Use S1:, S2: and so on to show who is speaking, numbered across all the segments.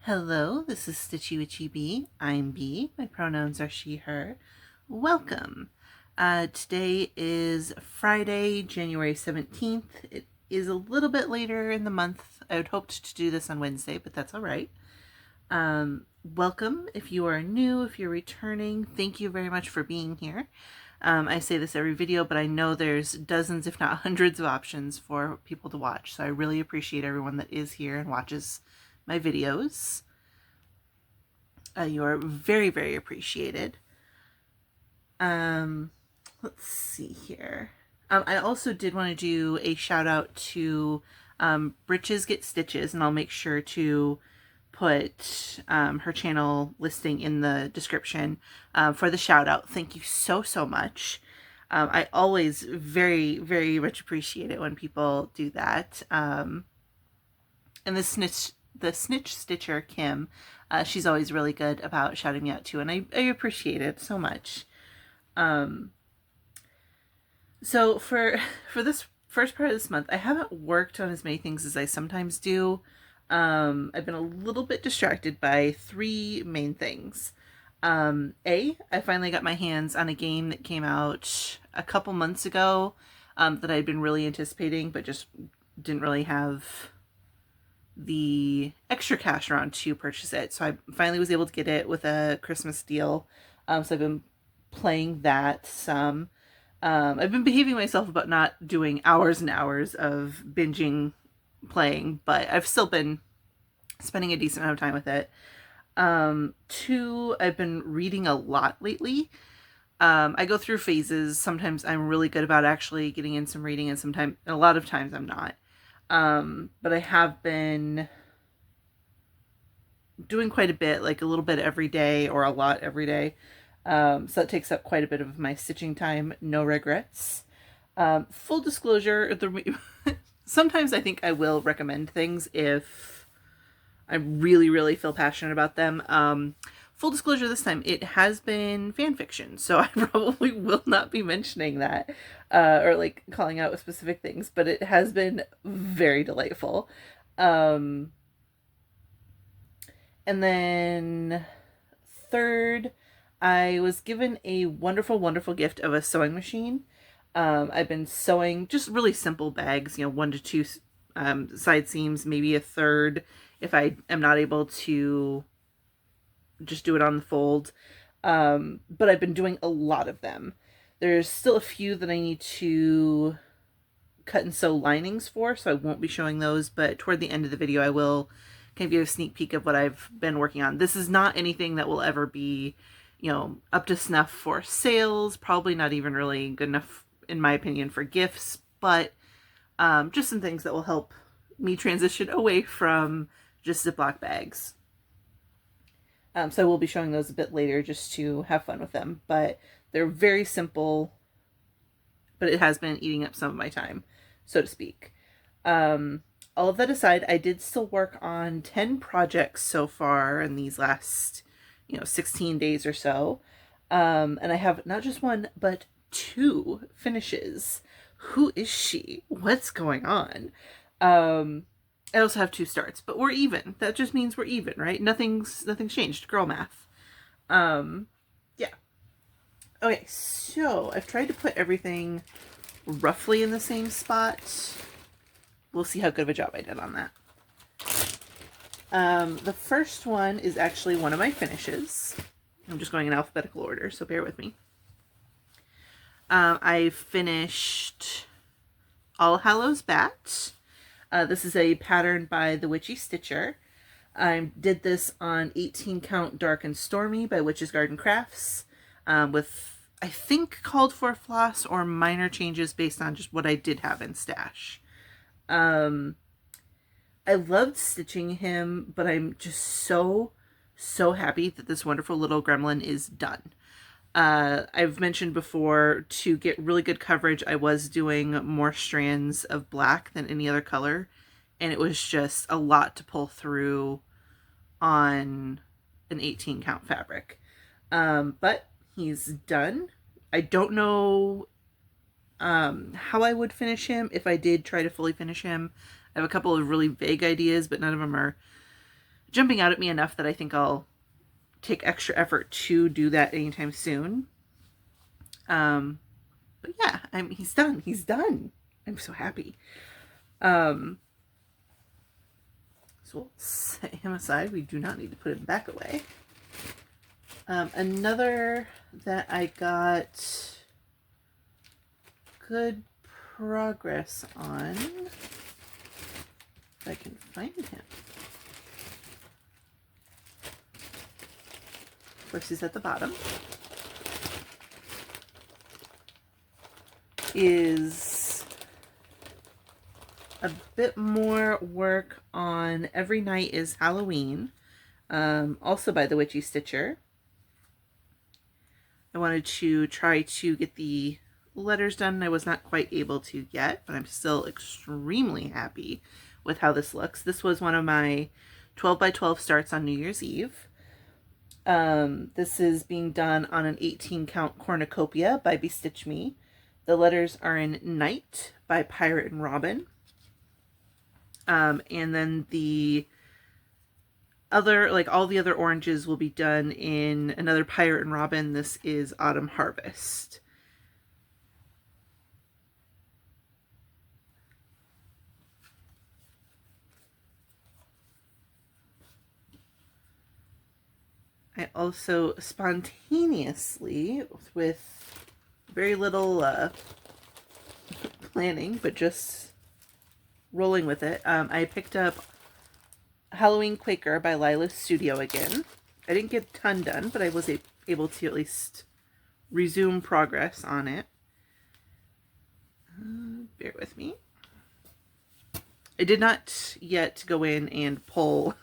S1: Hello, this is Stitchy Witchy Bee. I'm Bee. My pronouns are she, her. Welcome. Today is Friday, January 17th. It is a little bit later in the month. I had hoped to do this on Wednesday, but that's all right. Welcome. If you are new, if you're returning, thank you very much for being here. I say this every video, but I know there's dozens, if not hundreds of options for people to watch. So I really appreciate everyone that is here and watches my videos. You are very, very appreciated. Let's see here. I also did want to do a shout out to Britches Get Stitches, and I'll make sure to put her channel listing in the description for the shout out. Thank you so much. I always very, very much appreciate it when people do that. And the Snitch Stitcher, Kim, she's always really good about shouting me out too, and I appreciate it so much. So for this first part of this month, I haven't worked on as many things as I sometimes do. I've been a little bit distracted by three main things. I finally got my hands on a game that came out a couple months ago that I'd been really anticipating, but just didn't really have the extra cash around to purchase it. So I finally was able to get it with a Christmas deal. So I've been playing that some. I've been behaving myself about not doing hours and hours of binging playing, but I've still been spending a decent amount of time with it. Two, I've been reading a lot lately. I go through phases. Sometimes I'm really good about actually getting in some reading, and a lot of times I'm not. But I have been doing quite a bit, like a little bit every day or a lot every day. So that takes up quite a bit of my stitching time. No regrets. Full disclosure, sometimes I think I will recommend things if I really, really feel passionate about them. Full disclosure this time, it has been fan fiction, so I probably will not be mentioning that or like calling out specific things, but it has been very delightful. And then third, I was given a wonderful, wonderful gift of a sewing machine. I've been sewing just really simple bags, 1 to 2 side seams, maybe a third if I am not able to just do it on the fold. But I've been doing a lot of them. There's still a few that I need to cut and sew linings for, so I won't be showing those, but toward the end of the video I will kind of give a sneak peek of what I've been working on. This is not anything that will ever be, up to snuff for sales, probably not even really good enough, in my opinion, for gifts, but just some things that will help me transition away from just Ziploc bags. So I will be showing those a bit later just to have fun with them, but they're very simple, but it has been eating up some of my time, so to speak. All of that aside, I did still work on 10 projects so far in these last, 16 days or so. And I have not just one, but 2 finishes. Who is she? What's going on? I also have 2 starts, but we're even. That just means we're even, right? Nothing's changed. Girl math. Yeah. Okay, so I've tried to put everything roughly in the same spot. We'll see how good of a job I did on that. The first one is actually one of my finishes. I'm just going in alphabetical order, so bear with me. I finished All Hallows Bat. This is a pattern by the Witchy Stitcher. I did this on 18 count Dark and Stormy by Witch's Garden Crafts, with, I think, called for floss or minor changes based on just what I did have in stash. I loved stitching him, but I'm just so happy that this wonderful little gremlin is done. I've mentioned before, to get really good coverage, I was doing more strands of black than any other color, and it was just a lot to pull through on an 18 count fabric. But he's done. I don't know how I would finish him if I did try to fully finish him. I have a couple of really vague ideas, but none of them are jumping out at me enough that I think I'll take extra effort to do that anytime soon. But yeah, he's done. He's done. I'm so happy. So we'll set him aside. We do not need to put him back away. Another that I got good progress on, if I can find him. Of course, he's at the bottom. Is a bit more work on Every Night is Halloween, also by the Witchy Stitcher. I wanted to try to get the letters done. I was not quite able to yet, but I'm still extremely happy with how this looks. This was one of my 12 by 12 starts on New Year's Eve. This is being done on an 18 count cornucopia by Bestitch Me. The letters are in Night by Pirate and Robin. And then the other, like all the other oranges will be done in another Pirate and Robin. This is Autumn Harvest. I also spontaneously, with very little planning, but just rolling with it, I picked up Halloween Quaker by Lila's Studio again. I didn't get a ton done, but I was able to at least resume progress on it. Bear with me. I did not yet go in and pull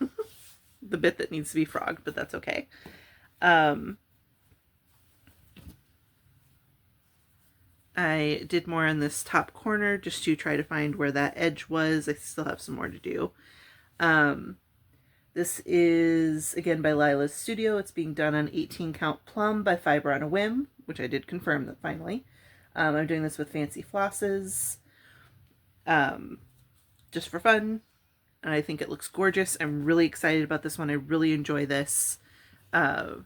S1: the bit that needs to be frogged, but that's okay. I did more in this top corner just to try to find where that edge was. I still have some more to do. This is, again, by Lila's Studio. It's being done on 18 count plum by Fiber on a Whim, which I did confirm that finally. I'm doing this with fancy flosses, just for fun, and I think it looks gorgeous. I'm really excited about this one. I really enjoy this. So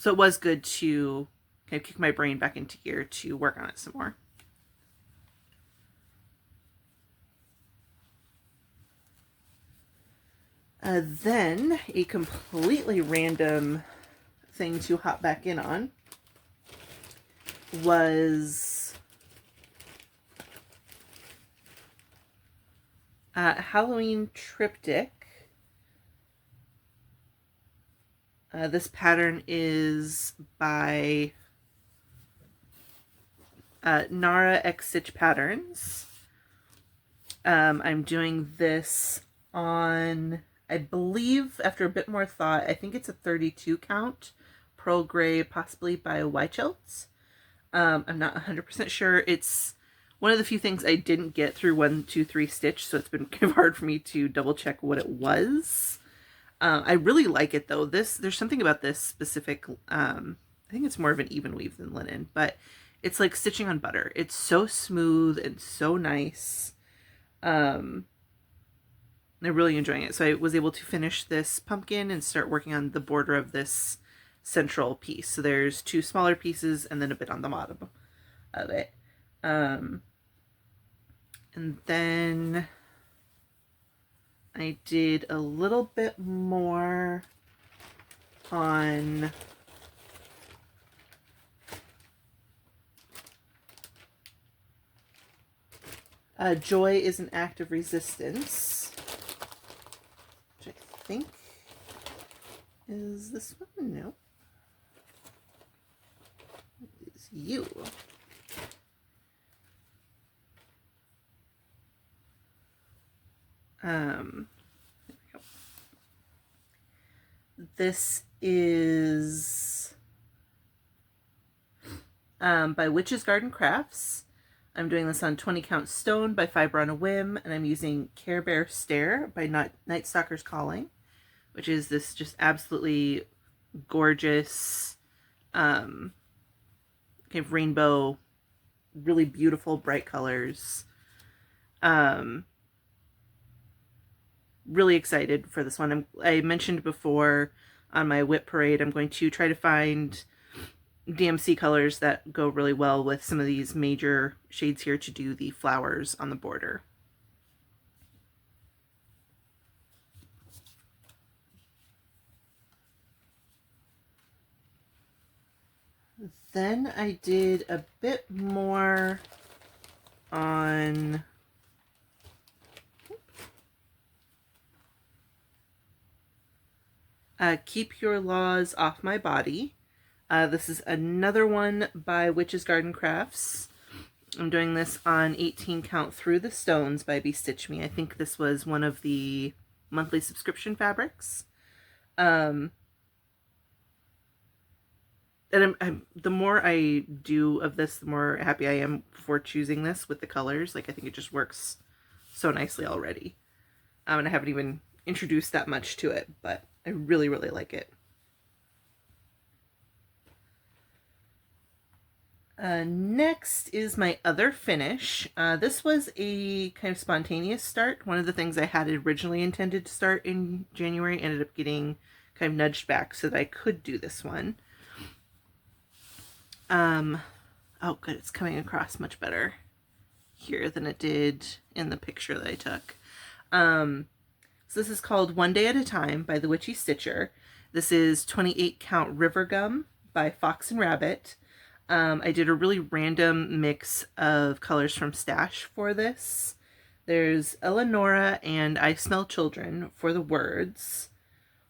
S1: it was good to kind of kick my brain back into gear to work on it some more. Then a completely random thing to hop back in on was Halloween Triptych. This pattern is by NARAXStitchDesigns. I'm doing this on, I believe, after a bit more thought, I think it's a 32 count pearl gray, possibly by Witchy. I'm not 100% sure. It's one of the few things I didn't get through 1, 2, 3 stitch, so it's been kind of hard for me to double check what it was. I really like it though. There's something about this specific, I think it's more of an even weave than linen, but it's like stitching on butter. It's so smooth and so nice. I'm really enjoying it. So I was able to finish this pumpkin and start working on the border of this central piece. So there's 2 smaller pieces and then a bit on the bottom of it. And then I did a little bit more on Joy is an Act of Resistance, which I think is this one. No, it's you. There we go. This is by Witch's Garden Crafts. I'm doing this on 20 count stone by Fiber on a Whim, and I'm using Care Bear Stare by Night Stalker's Calling, which is this just absolutely gorgeous kind of rainbow, really beautiful bright colors. really excited for this one. I mentioned before on my WIP parade, I'm going to try to find DMC colors that go really well with some of these major shades here to do the flowers on the border. Then I did a bit more on Keep Your Laws Off My Body. This is another one by Witch's Garden Crafts. I'm doing this on 18 Count Through the Stones by Stitch Me. I think this was one of the monthly subscription fabrics. And the more I do of this, the more happy I am for choosing this with the colors. Like, I think it just works so nicely already. And I haven't even introduced that much to it, but I really, really like it. Next is my other finish. This was a kind of spontaneous start. One of the things I had originally intended to start in January ended up getting kind of nudged back so that I could do this one. Oh good, it's coming across much better here than it did in the picture that I took. So this is called One Day at a Time by the Witchy Stitcher. This is 28 Count River Gum by Fox and Rabbit. I did a really random mix of colors from Stash for this. There's Eleonora and I Smell Children for the words,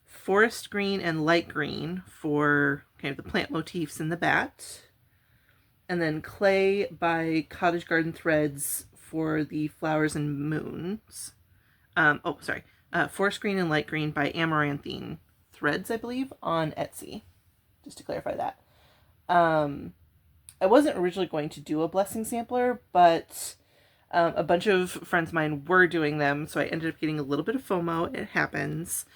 S1: forest green and light green for kind of the plant motifs in the bat, and then Clay by Cottage Garden Threads for the flowers and moons. Forest green and light green by Amaranthine Threads, I believe, on Etsy, just to clarify that. I wasn't originally going to do a blessing sampler, but a bunch of friends of mine were doing them, so I ended up getting a little bit of FOMO. It happens.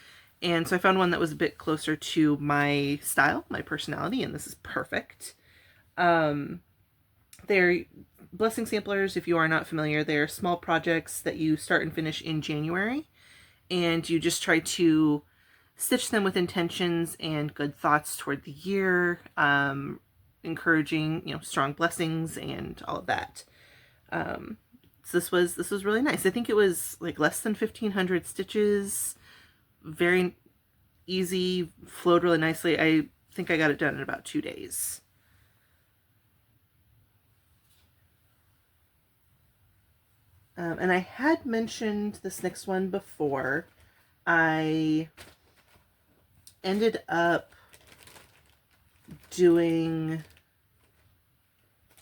S1: And so I found one that was a bit closer to my style, my personality, and this is perfect. They're blessing samplers, if you are not familiar, they're small projects that you start and finish in January, and you just try to stitch them with intentions and good thoughts toward the year, encouraging, strong blessings and all of that. So this was really nice. I think it was like less than 1,500 stitches, very easy, flowed really nicely. I think I got it done in about 2 days. And I had mentioned this next one before. I ended up doing,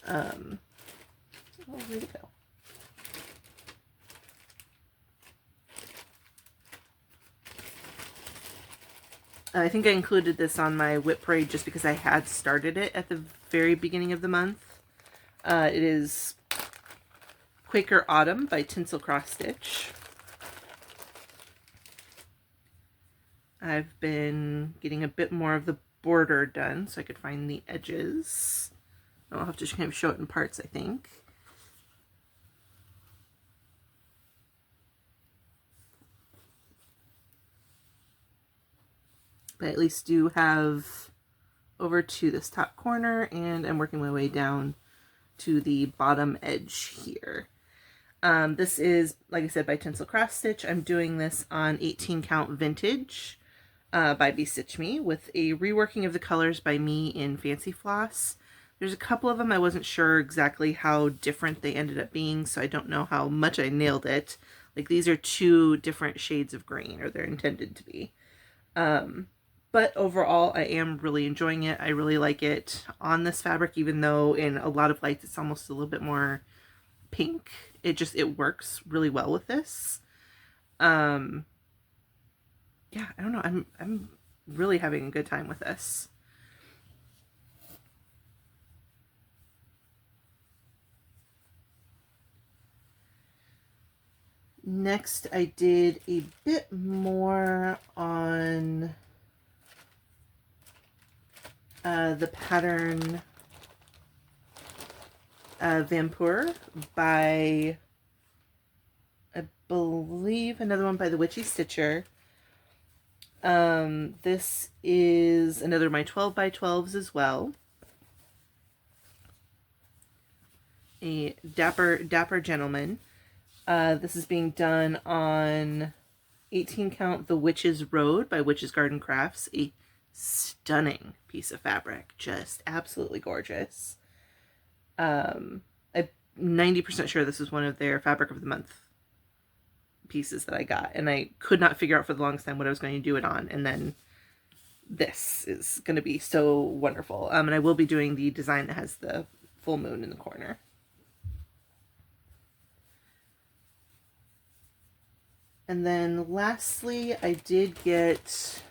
S1: where'd it go? I think I included this on my WIP parade just because I had started it at the very beginning of the month. It is Quaker Autumn by Tinsel Cross Stitch. I've been getting a bit more of the border done so I could find the edges. I'll have to kind of show it in parts, I think. But I at least do have over to this top corner, and I'm working my way down to the bottom edge here. This is, like I said, by Tinsel Cross Stitch. I'm doing this on 18 Count Vintage by Stitch Me with a reworking of the colors by me in Fancy Floss. There's a couple of them I wasn't sure exactly how different they ended up being, so I don't know how much I nailed it. Like, these are 2 different shades of green, or they're intended to be. But overall, I am really enjoying it. I really like it on this fabric, even though in a lot of lights it's almost a little bit more pink. It works really well with this. Yeah, I don't know. I'm really having a good time with this. Next, I did a bit more on the pattern Vampurr by, I believe another one by the Witchy Stitcher. This is another of my 12 by 12s as well. A dapper gentleman. This is being done on 18 count The Witch's Road by Witch's Garden Crafts. A stunning piece of fabric, just absolutely gorgeous. I'm 90% sure this is one of their Fabric of the Month pieces that I got, and I could not figure out for the longest time what I was going to do it on, and then this is going to be so wonderful. And I will be doing the design that has the full moon in the corner. And then lastly, I did get,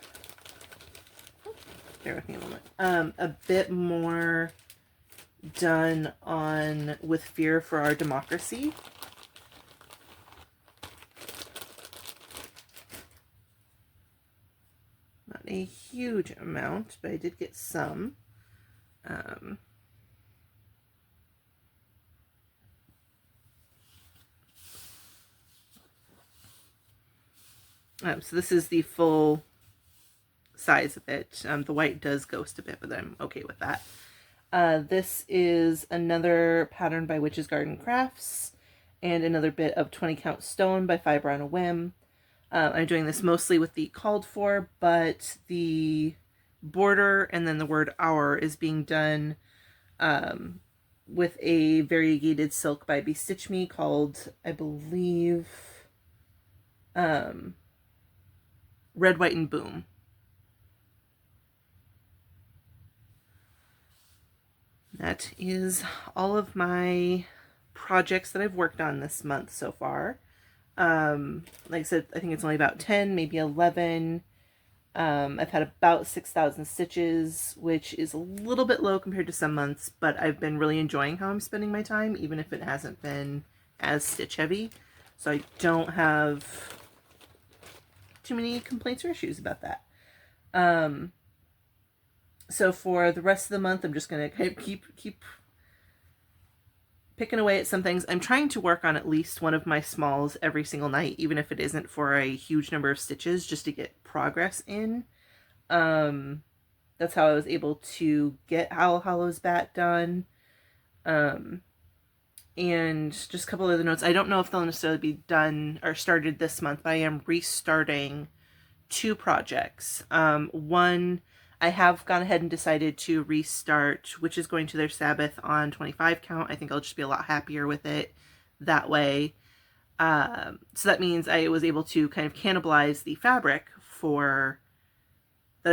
S1: bear with me a moment, a bit more done on With Fear for Our Democracy. Not a huge amount, but I did get some. So this is the full size of it. The white does ghost a bit, but I'm okay with that. This is another pattern by Witch's Garden Crafts, and another bit of 20 count stone by Fiber on a Whim. I'm doing this mostly with the called for, but the border and then the word our is being done with a variegated silk by Bestitch Me called, I believe, Red, White, and Boom. That is all of my projects that I've worked on this month so far. Like I said, I think it's only about 10, maybe 11. I've had about 6,000 stitches, which is a little bit low compared to some months, but I've been really enjoying how I'm spending my time, even if it hasn't been as stitch heavy. So I don't have too many complaints or issues about that. So for the rest of the month, I'm just going to kind of keep picking away at some things. I'm trying to work on at least one of my smalls every single night, even if it isn't for a huge number of stitches, just to get progress in. That's how I was able to get Hallows Bat done. And just a couple other notes. I don't know if they'll necessarily be done or started this month, but I am restarting 2 projects. One, I have gone ahead and decided to restart Witches Going to Their Sabbath on 25 count. I think I'll just be a lot happier with it that way. So that means I was able to kind of cannibalize the fabric that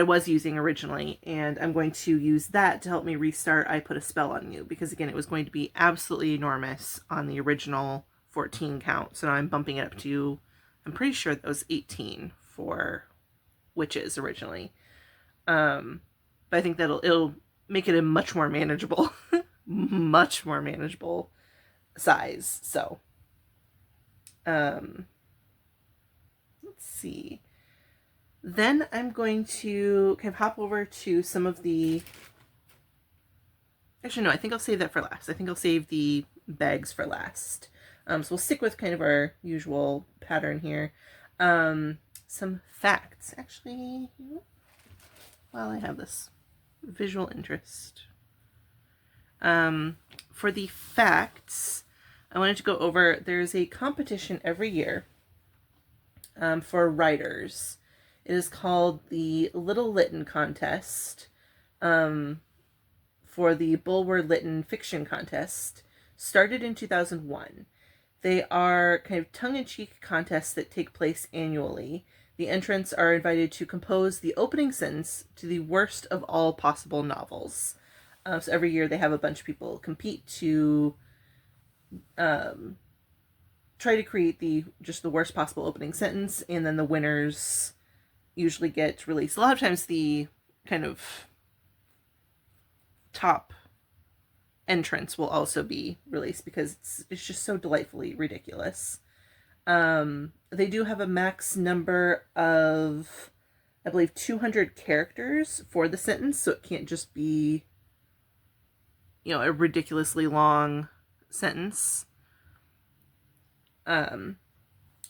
S1: I was using originally, and I'm going to use that to help me restart I Put a Spell on You, because again, it was going to be absolutely enormous on the original 14 count. So now I'm bumping it up to, I'm pretty sure that was 18 for Witches originally. But I think it'll make it a much more manageable, much more manageable size. So, let's see. Then I'm going to kind of hop over to some of the, actually no, I think I'll save that for last. I think I'll save the bags for last. So we'll stick with kind of our usual pattern here. Some facts, actually, while I have this visual interest. For the facts, I wanted to go over, there's a competition every year for writers. It is called the Little Lytton Contest for the Bulwer Lytton Fiction Contest. Started in 2001. They are kind of tongue-in-cheek contests that take place annually. The entrants are invited to compose the opening sentence to the worst of all possible novels. So every year they have a bunch of people compete to try to create just the worst possible opening sentence, and then the winners usually get released. A lot of times the kind of top entrants will also be released because it's just so delightfully ridiculous. They do have a max number of, I believe, 200 characters for the sentence, so it can't just be, a ridiculously long sentence.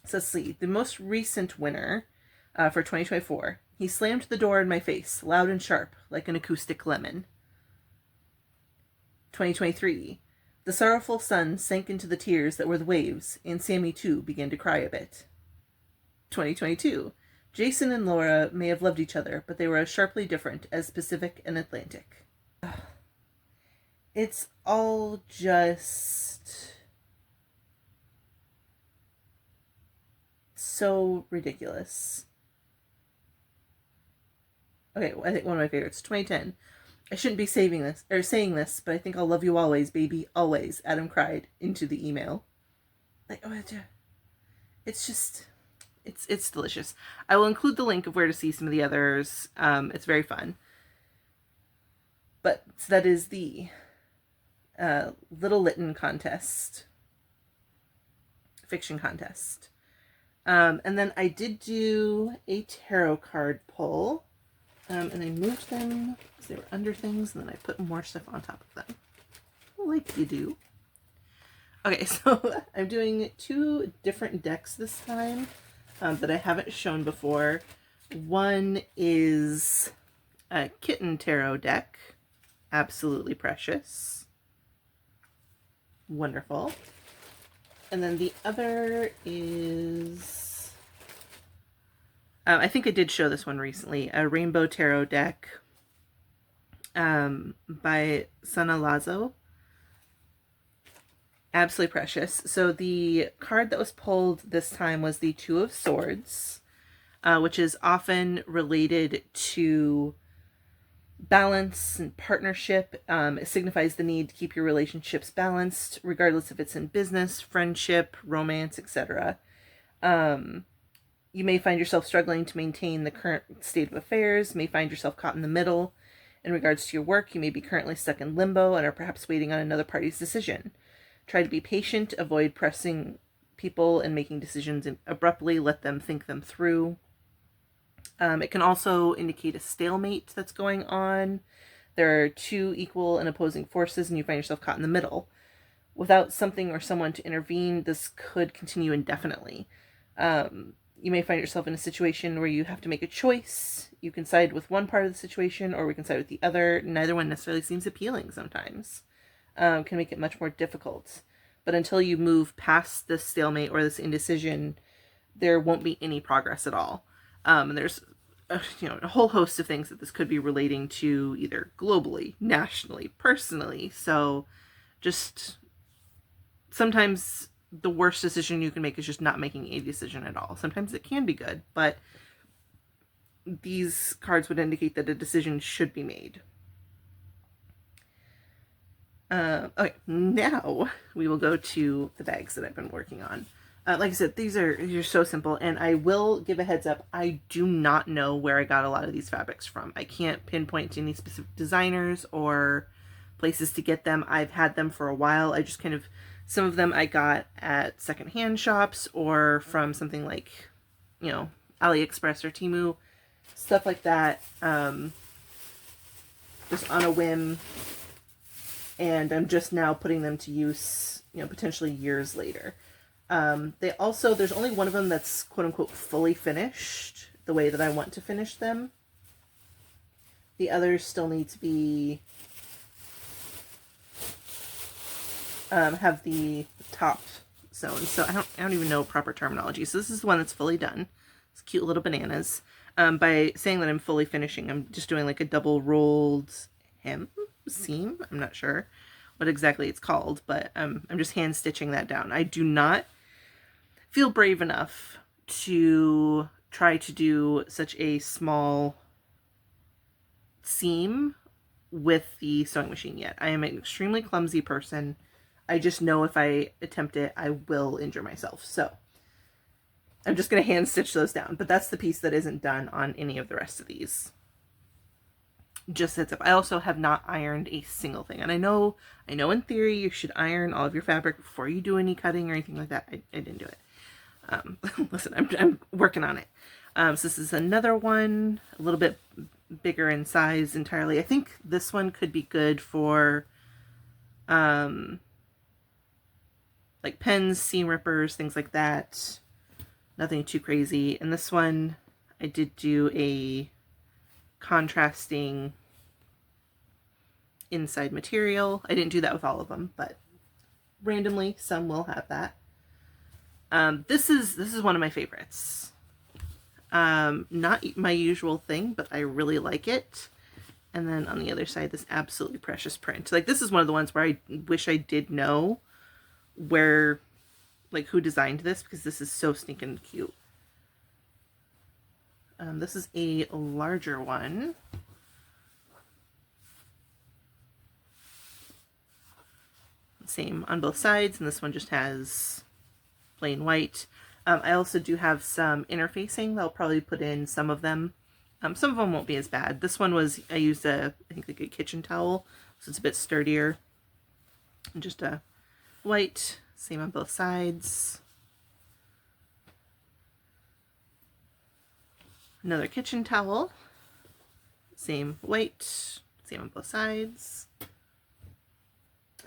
S1: So let's see. The most recent winner for 2024. He slammed the door in my face, loud and sharp, like an acoustic lemon. 2023. The sorrowful sun sank into the tears that were the waves, and Sammy too began to cry a bit. 2022. Jason and Laura may have loved each other, but they were as sharply different as Pacific and Atlantic. It's all just so ridiculous. Okay, I think one of my favorites, 2010. I shouldn't be saying this, but I think I'll love you always, baby, always. Adam cried into the email. Like, oh, it's just, it's delicious. I will include the link of where to see some of the others. It's very fun. But so that is the Little Litten contest, fiction contest. And then I did do a tarot card pull. And I moved them because they were under things, and then I put more stuff on top of them, like you do. Okay, so I'm doing 2 different decks this time that I haven't shown before. One is a kitten tarot deck, absolutely precious, wonderful. And then the other is... I think I did show this one recently, a Rainbow Tarot deck by Sana Lazo. Absolutely precious. So the card that was pulled this time was the Two of Swords, which is often related to balance and partnership. It signifies the need to keep your relationships balanced, regardless if it's in business, friendship, romance, etc. You may find yourself struggling to maintain the current state of affairs, may find yourself caught in the middle. In regards to your work, you may be currently stuck in limbo and are perhaps waiting on another party's decision. Try to be patient, avoid pressing people and making decisions abruptly, let them think them through. It can also indicate a stalemate that's going on. There are 2 equal and opposing forces and you find yourself caught in the middle. Without something or someone to intervene, this could continue indefinitely. You may find yourself in a situation where you have to make a choice. You can side with one part of the situation or we can side with the other. Neither one necessarily seems appealing sometimes. Can make it much more difficult. But until you move past this stalemate or this indecision, there won't be any progress at all. And there's a whole host of things that this could be relating to either globally, nationally, personally. So just sometimes the worst decision you can make is just not making a decision at all. Sometimes it can be good, but these cards would indicate that a decision should be made. Okay, now we will go to the bags that I've been working on. Like I said, these are so simple, and I will give a heads up. I do not know where I got a lot of these fabrics from. I can't pinpoint to any specific designers or places to get them. I've had them for a while. I just kind of... Some of them I got at secondhand shops or from something like, AliExpress or Temu, stuff like that, just on a whim. And I'm just now putting them to use, potentially years later. There's only one of them that's quote unquote fully finished the way that I want to finish them. The others still need to be... have the top sewn. So I don't even know proper terminology. So this is the one that's fully done. It's cute little bananas. By saying that I'm fully finishing, I'm just doing like a double rolled seam. I'm not sure what exactly it's called, but I'm just hand stitching that down. I do not feel brave enough to try to do such a small seam with the sewing machine yet. I am an extremely clumsy person. I just know if I attempt it, I will injure myself. So I'm just going to hand stitch those down. But that's the piece that isn't done on any of the rest of these. Just heads up. I also have not ironed a single thing. And I know in theory you should iron all of your fabric before you do any cutting or anything like that. I didn't do it. Listen, I'm working on it. So this is another one, a little bit bigger in size entirely. I think this one could be good for like pens, seam rippers, things like that. Nothing too crazy. And this one, I did do a contrasting inside material. I didn't do that with all of them, but randomly some will have that. This is one of my favorites. Not my usual thing, but I really like it. And then on the other side, this absolutely precious print. Like, this is one of the ones where I wish I did know where, like, who designed this, because this is so stinking cute. This is a larger one. Same on both sides, and this one just has plain white. I also do have some interfacing that I'll probably put in some of them. Some of them won't be as bad. This one was, I used I think like a kitchen towel, so it's a bit sturdier. And just a white, same on both sides. Another kitchen towel, same white, same on both sides.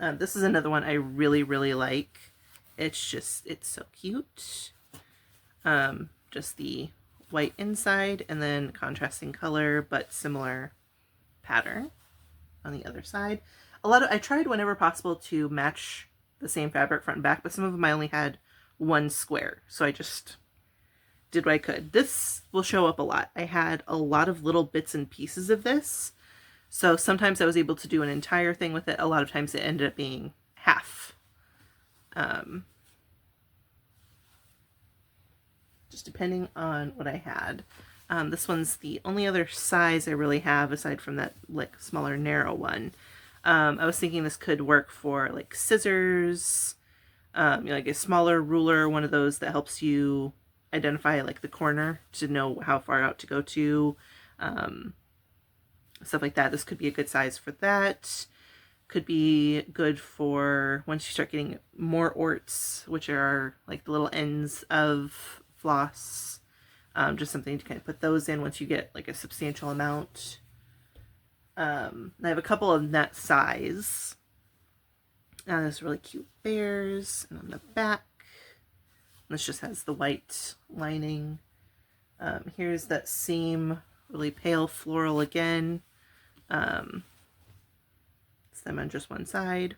S1: This is another one I really, really like. It's so cute. Just the white inside and then contrasting color, but similar pattern on the other side. I tried whenever possible to match the same fabric front and back, but some of them I only had one square, so I just did what I could. This will show up a lot. I had a lot of little bits and pieces of this, so sometimes I was able to do an entire thing with it. A lot of times it ended up being half. Just depending on what I had. This one's the only other size I really have aside from that like smaller narrow one. I was thinking this could work for like scissors, like a smaller ruler, one of those that helps you identify like the corner to know how far out to go to, stuff like that. This could be a good size for that. Could be good for once you start getting more orts, which are like the little ends of floss, just something to kind of put those in once you get like a substantial amount. I have a couple of that size. There's really cute bears, and on the back, this just has the white lining. Here's that same really pale floral again. It's them on just one side.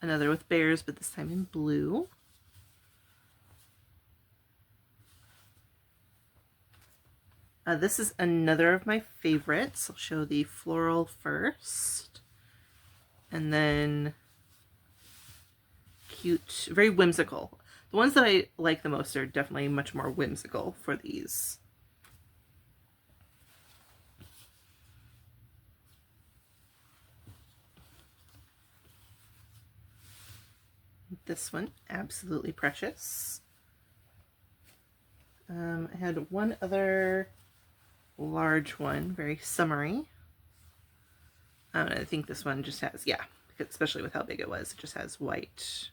S1: Another with bears, but this time in blue. This is another of my favorites. I'll show the floral first. And then cute, very whimsical. The ones that I like the most are definitely much more whimsical for these. This one, absolutely precious. I had one other large one, very summery. I think this one just has, yeah, especially with how big it was, it just has white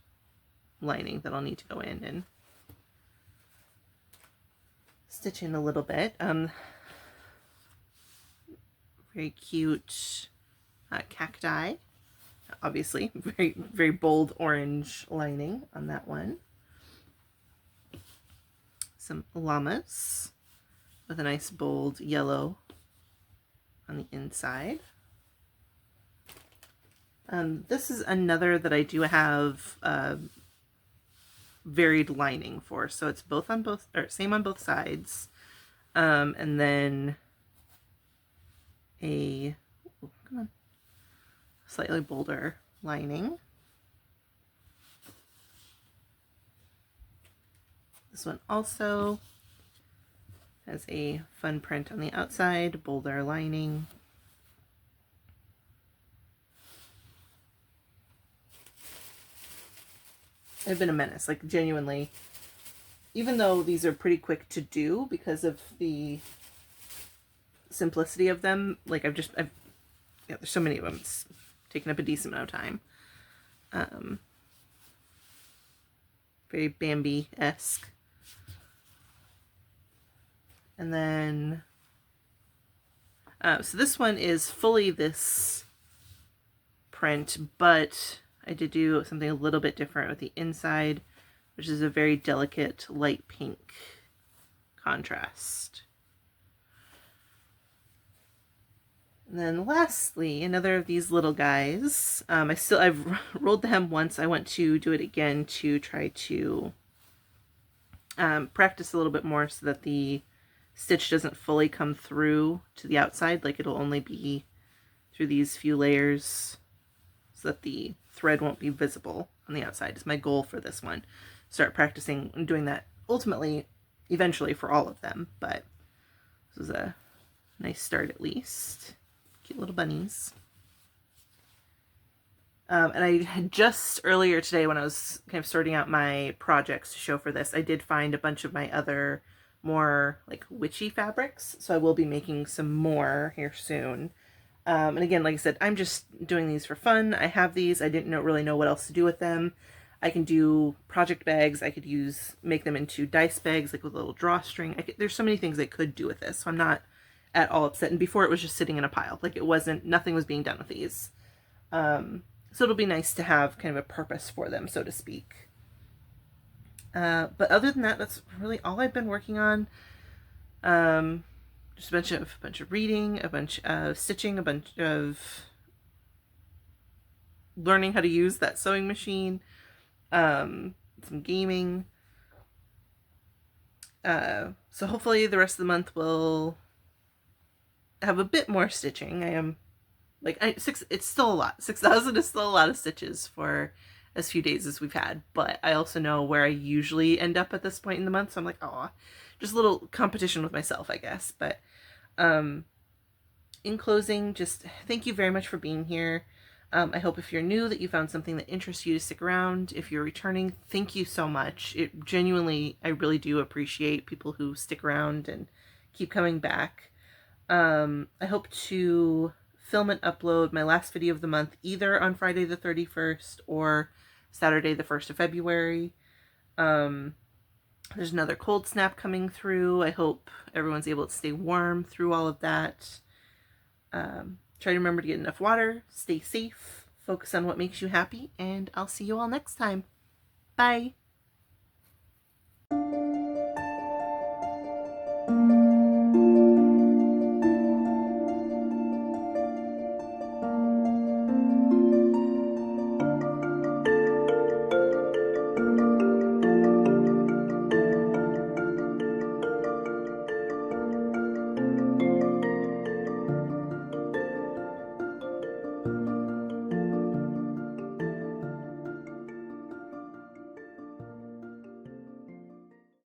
S1: lining that I'll need to go in and stitch in a little bit. Very cute cacti, obviously, very, very bold orange lining on that one. Some llamas with a nice bold yellow on the inside. This is another that I do have varied lining for, so it's both on both, or same on both sides, and then a slightly bolder lining. This one also has a fun print on the outside, bolder lining. I've been a menace, like genuinely, even though these are pretty quick to do because of the simplicity of them, like yeah, there's so many of them, it's taken up a decent amount of time. Very Bambi-esque. And then, so this one is fully this print, but I did do something a little bit different with the inside. which is a very delicate light pink contrast. And then lastly, another of these little guys. I've rolled the hem once. I want to do it again to try to practice a little bit more so that the stitch doesn't fully come through to the outside. Like, it'll only be through these few layers so that the thread won't be visible on the outside is my goal for this one. Start practicing and doing that ultimately, eventually, for all of them, but this is a nice start at least. Cute little bunnies. And I had just earlier today, when I was kind of sorting out my projects to show for this, I did find a bunch of my other more like witchy fabrics, so I will be making some more here soon. And again, like I said, I'm just doing these for fun. I have these. I didn't really know what else to do with them. I can do project bags. I could make them into dice bags, like with a little drawstring. There's so many things I could do with this, so I'm not at all upset. And before, it was just sitting in a pile. Like, nothing was being done with these. So it'll be nice to have kind of a purpose for them, so to speak. But other than that, that's really all I've been working on. Just a bunch of reading, a bunch of stitching, a bunch of learning how to use that sewing machine, some gaming. So hopefully the rest of the month will have a bit more stitching. It's still a lot. 6,000 is still a lot of stitches for as few days as we've had, but I also know where I usually end up at this point in the month, so I'm like, oh, just a little competition with myself, I guess. But in closing, just thank you very much for being here. I hope if you're new that you found something that interests you to stick around. If you're returning, thank you so much. It genuinely, I really do appreciate people who stick around and keep coming back. I hope to film and upload my last video of the month either on Friday the 31st or Saturday the 1st of February. There's another cold snap coming through. I hope everyone's able to stay warm through all of that. Try to remember to get enough water, stay safe, focus on what makes you happy, and I'll see you all next time. Bye!